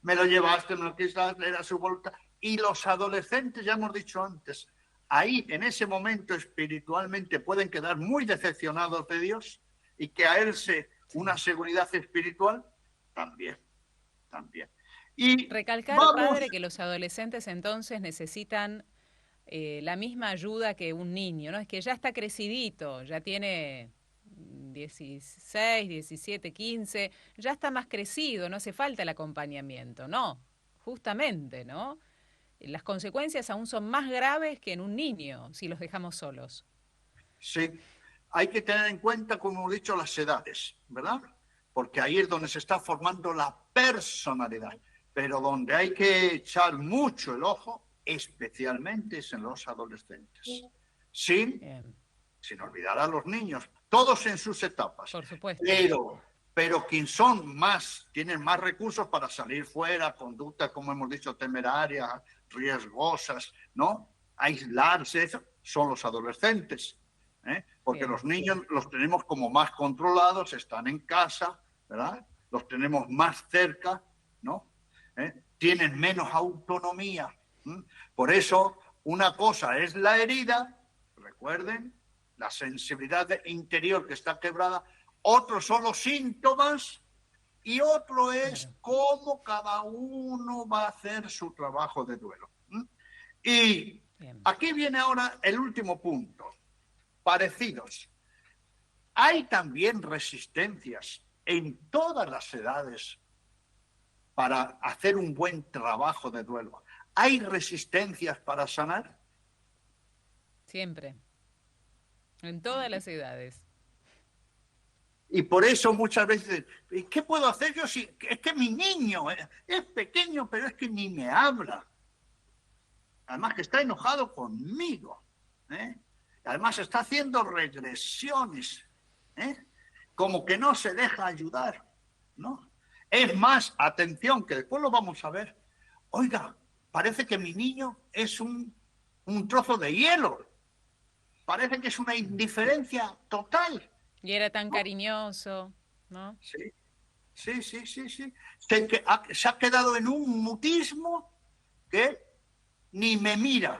Me lo llevaste, me lo quitaste, era su voluntad. Y los adolescentes, ya hemos dicho antes, ahí en ese momento espiritualmente pueden quedar muy decepcionados de Dios y caerse una seguridad espiritual también. Y recalcar, padre, que los adolescentes entonces necesitan la misma ayuda que un niño, ¿no? Es que ya está crecidito, ya tiene 16, 17, 15, ya está más crecido, no hace falta el acompañamiento, no, justamente, ¿no? Las consecuencias aún son más graves que en un niño si los dejamos solos. Sí, hay que tener en cuenta, como hemos dicho, las edades, ¿verdad? Porque ahí es donde se está formando la personalidad. Pero donde hay que echar mucho el ojo, especialmente es en los adolescentes. Sin olvidar a los niños, todos en sus etapas. Por supuesto. Pero quienes tienen más recursos para salir fuera, conductas, como hemos dicho, temerarias, riesgosas, ¿no? Aislarse, eso, son los adolescentes. Porque los niños los tenemos como más controlados, están en casa, ¿verdad? Los tenemos más cerca, ¿no? Tienen menos autonomía. Por eso, una cosa es la herida, recuerden, la sensibilidad interior que está quebrada, otros son los síntomas y otro es cómo cada uno va a hacer su trabajo de duelo. Y aquí viene ahora el último punto. Parecidos. Hay también resistencias en todas las edades para hacer un buen trabajo de duelo. ¿Hay resistencias para sanar? Siempre. En todas las edades. Y por eso muchas veces, ¿qué puedo hacer yo si es que mi niño es pequeño, pero es que ni me habla? Además que está enojado conmigo, ¿eh? Además está haciendo regresiones, ¿eh? Como que no se deja ayudar, ¿no? Es más, atención, que después lo vamos a ver. Oiga, parece que mi niño es un trozo de hielo. Parece que es una indiferencia total. Y era tan cariñoso, ¿no? Sí, sí, sí, sí, sí. Se ha quedado en un mutismo que ni me mira.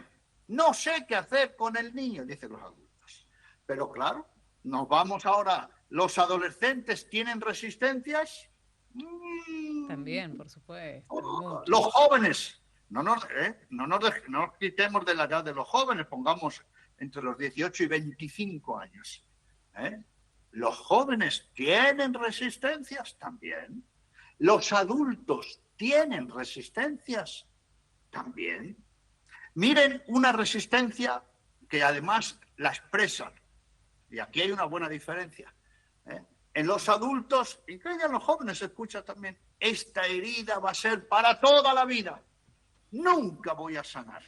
No sé qué hacer con el niño, dicen los adultos. Pero claro, nos vamos ahora. ¿Los adolescentes tienen resistencias? También, por supuesto. Los jóvenes. No nos quitemos de la edad de los jóvenes, pongamos entre los 18 y 25 años. Los jóvenes tienen resistencias también. Los adultos tienen resistencias también. Miren una resistencia que además la expresan. Y aquí hay una buena diferencia. En los adultos, incluso en los jóvenes se escucha también, esta herida va a ser para toda la vida. Nunca voy a sanar.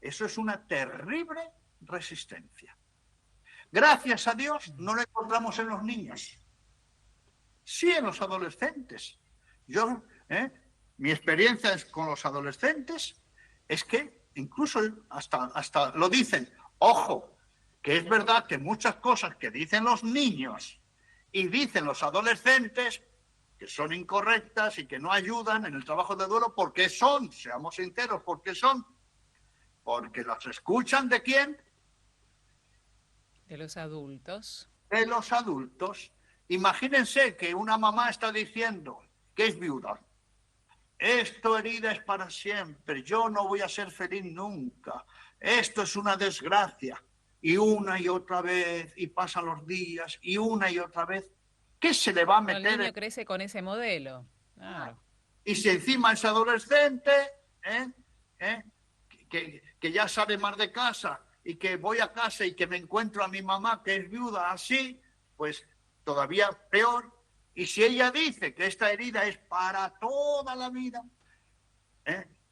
Eso es una terrible resistencia. Gracias a Dios no lo encontramos en los niños. Sí en los adolescentes. Mi experiencia con los adolescentes es que incluso hasta lo dicen. Ojo, que es verdad que muchas cosas que dicen los niños y dicen los adolescentes que son incorrectas y que no ayudan en el trabajo de duelo, porque son, seamos sinceros, porque son, porque las escuchan ¿de quién? De los adultos. De los adultos. Imagínense que una mamá está diciendo que es viuda. Esto herida es para siempre, yo no voy a ser feliz nunca, esto es una desgracia. Y una y otra vez, y pasan los días, y una y otra vez. ¿Qué se le va a meter? El niño crece con ese modelo. Claro. Y si encima es adolescente, que ya sale más de casa, y que voy a casa y que me encuentro a mi mamá que es viuda así, pues todavía peor. Y si ella dice que esta herida es para toda la vida,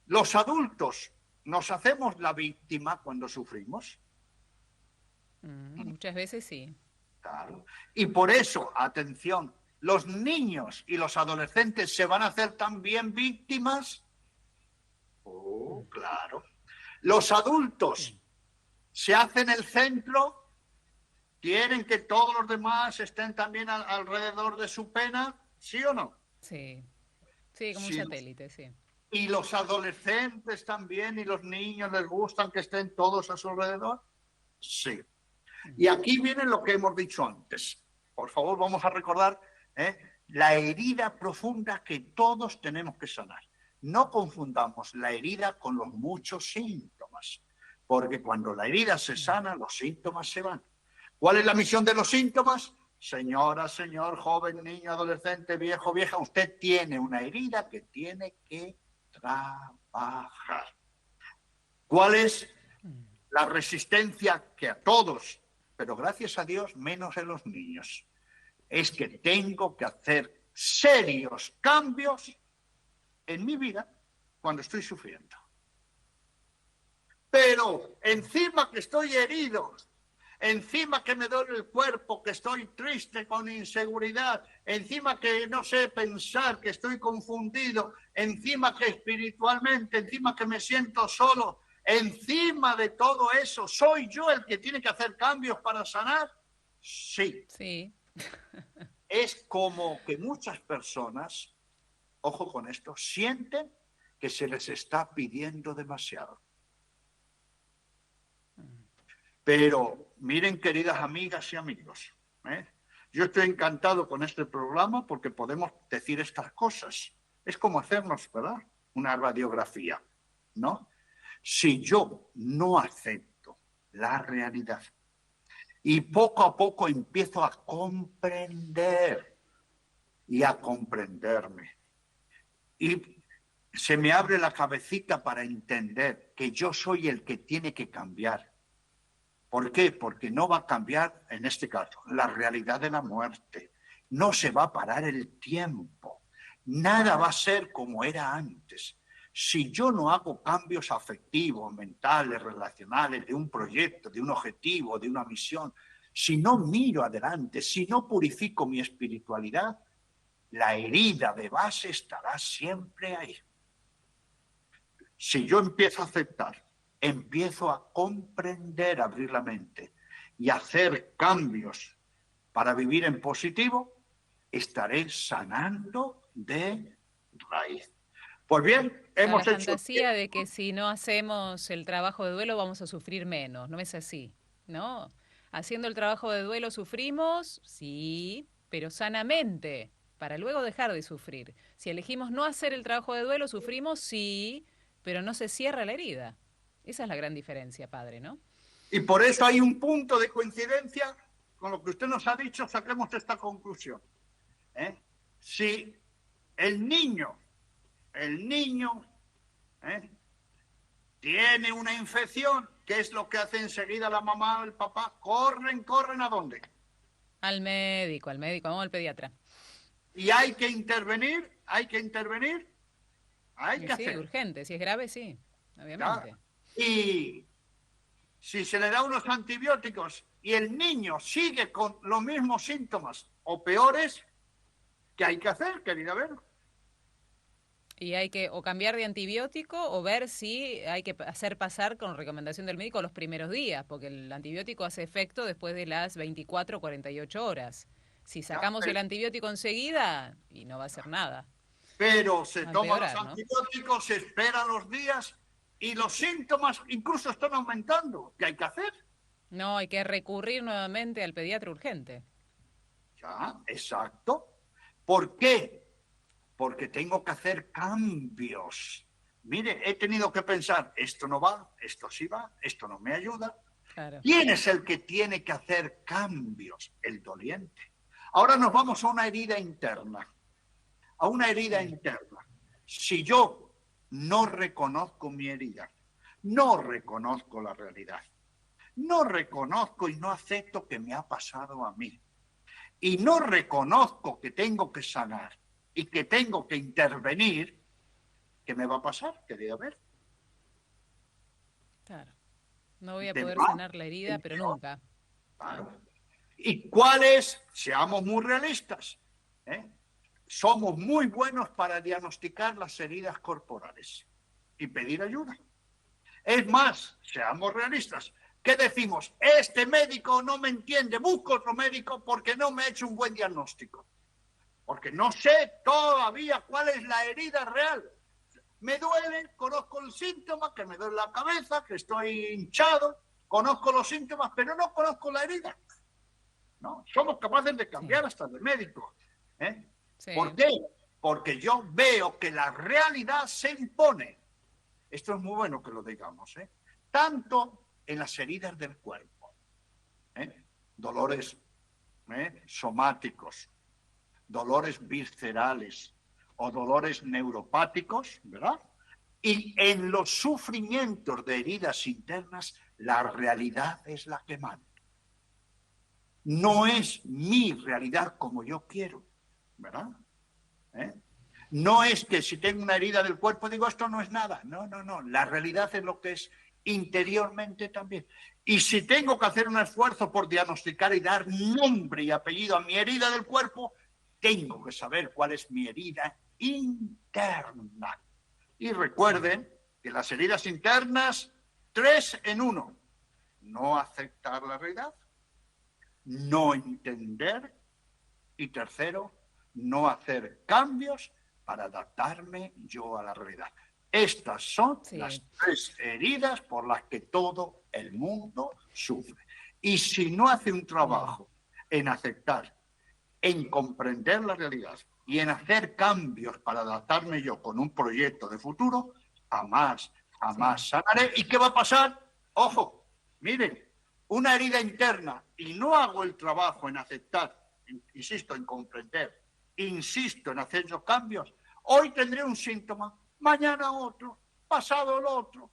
los adultos nos hacemos la víctima cuando sufrimos. Muchas veces sí. Claro. Y por eso, atención, los niños y los adolescentes se van a hacer también víctimas. Oh, claro. Los adultos se hacen el centro, quieren que todos los demás estén también alrededor de su pena, ¿sí o no? Sí, sí, como un satélite, sí. Y los adolescentes también y los niños les gustan que estén todos a su alrededor, sí. Y aquí viene lo que hemos dicho antes. Por favor, vamos a recordar la herida profunda que todos tenemos que sanar. No confundamos la herida con los muchos síntomas, porque cuando la herida se sana, los síntomas se van. ¿Cuál es la misión de los síntomas? Señora, señor, joven, niño, adolescente, viejo, vieja, usted tiene una herida que tiene que trabajar. ¿Cuál es la resistencia que a todos, pero gracias a Dios, menos en los niños? Es que tengo que hacer serios cambios en mi vida cuando estoy sufriendo. Pero encima que estoy herido, encima que me duele el cuerpo, que estoy triste con inseguridad, encima que no sé pensar, que estoy confundido, encima que espiritualmente, encima que me siento solo, encima de todo eso, ¿soy yo el que tiene que hacer cambios para sanar? Sí. Sí. Es como que muchas personas, ojo con esto, sienten que se les está pidiendo demasiado. Pero miren, queridas amigas y amigos, yo estoy encantado con este programa porque podemos decir estas cosas. Es como hacernos, ¿verdad?, una radiografía, ¿no? Si yo no acepto la realidad y poco a poco empiezo a comprender y a comprenderme y se me abre la cabecita para entender que yo soy el que tiene que cambiar. ¿Por qué? Porque no va a cambiar, en este caso, la realidad de la muerte. No se va a parar el tiempo. Nada va a ser como era antes. Si yo no hago cambios afectivos, mentales, relacionales, de un proyecto, de un objetivo, de una misión, si no miro adelante, si no purifico mi espiritualidad, la herida de base estará siempre ahí. Si yo empiezo a aceptar, empiezo a comprender, abrir la mente y hacer cambios para vivir en positivo, estaré sanando de raíz. Pues bien, hemos La hecho... fantasía de que si no hacemos el trabajo de duelo vamos a sufrir menos, no es así, ¿no? Haciendo el trabajo de duelo sufrimos, sí, pero sanamente, para luego dejar de sufrir. Si elegimos no hacer el trabajo de duelo, sufrimos, sí, pero no se cierra la herida. Esa es la gran diferencia, padre, ¿no? Y por eso hay un punto de coincidencia con lo que usted nos ha dicho, saquemos esta conclusión. Si el niño tiene una infección, ¿qué es lo que hace enseguida la mamá o el papá? Corren, ¿a dónde? Al médico, vamos al pediatra. Y hay que intervenir, Sí, urgente, si es grave, sí, obviamente. Claro. Y si se le da unos antibióticos y el niño sigue con los mismos síntomas o peores, ¿qué hay que hacer, querida Vero? Y hay que o cambiar de antibiótico o ver si hay que hacer pasar con recomendación del médico los primeros días, porque el antibiótico hace efecto después de las 24 o 48 horas. Si sacamos el antibiótico enseguida, y no va a hacer nada. Pero se toman empeorar, los ¿no? antibióticos, se esperan los días y los síntomas incluso están aumentando. ¿Qué hay que hacer? No, hay que recurrir nuevamente al pediatra urgente. Ya, exacto. ¿Por qué? Porque tengo que hacer cambios. Mire, he tenido que pensar, esto no va, esto sí va, esto no me ayuda. Claro. ¿Quién es el que tiene que hacer cambios? El doliente. Ahora nos vamos a una herida interna. A una herida interna. Si yo no reconozco mi herida, no reconozco la realidad, no reconozco y no acepto que me ha pasado a mí, y no reconozco que tengo que sanar y que tengo que intervenir, ¿qué me va a pasar, querida Ver? Claro. No voy a poder sanar la herida, pero nunca. Claro. ¿Y cuál es? Seamos muy realistas. Somos muy buenos para diagnosticar las heridas corporales y pedir ayuda. Es más, seamos realistas. ¿Qué decimos? Este médico no me entiende, busco otro médico porque no me ha hecho un buen diagnóstico. Porque no sé todavía cuál es la herida real. Me duele, conozco el síntoma, que me duele la cabeza, que estoy hinchado, conozco los síntomas, pero no conozco la herida. ¿No? Somos capaces de cambiar hasta de médico. Sí. ¿Por qué? Porque yo veo que la realidad se impone. Esto es muy bueno que lo digamos. Tanto en las heridas del cuerpo, dolores somáticos, dolores viscerales o dolores neuropáticos, ¿verdad? Y en los sufrimientos de heridas internas, la realidad es la que manda. No es mi realidad como yo quiero, ¿verdad? No es que si tengo una herida del cuerpo digo esto no es nada. No. La realidad es lo que es interiormente también. Y si tengo que hacer un esfuerzo por diagnosticar y dar nombre y apellido a mi herida del cuerpo, tengo que saber cuál es mi herida interna. Y recuerden que las heridas internas, 3 en 1. No aceptar la realidad, no entender y tercero, no hacer cambios para adaptarme yo a la realidad. Estas son las 3 heridas por las que todo el mundo sufre. Y si no hace un trabajo en aceptar, en comprender la realidad y en hacer cambios para adaptarme yo con un proyecto de futuro, jamás sanaré. ¿Y qué va a pasar? Ojo, miren, una herida interna y no hago el trabajo en aceptar, insisto, en comprender, insisto en hacer los cambios, Hoy tendré un síntoma, mañana otro, pasado el otro.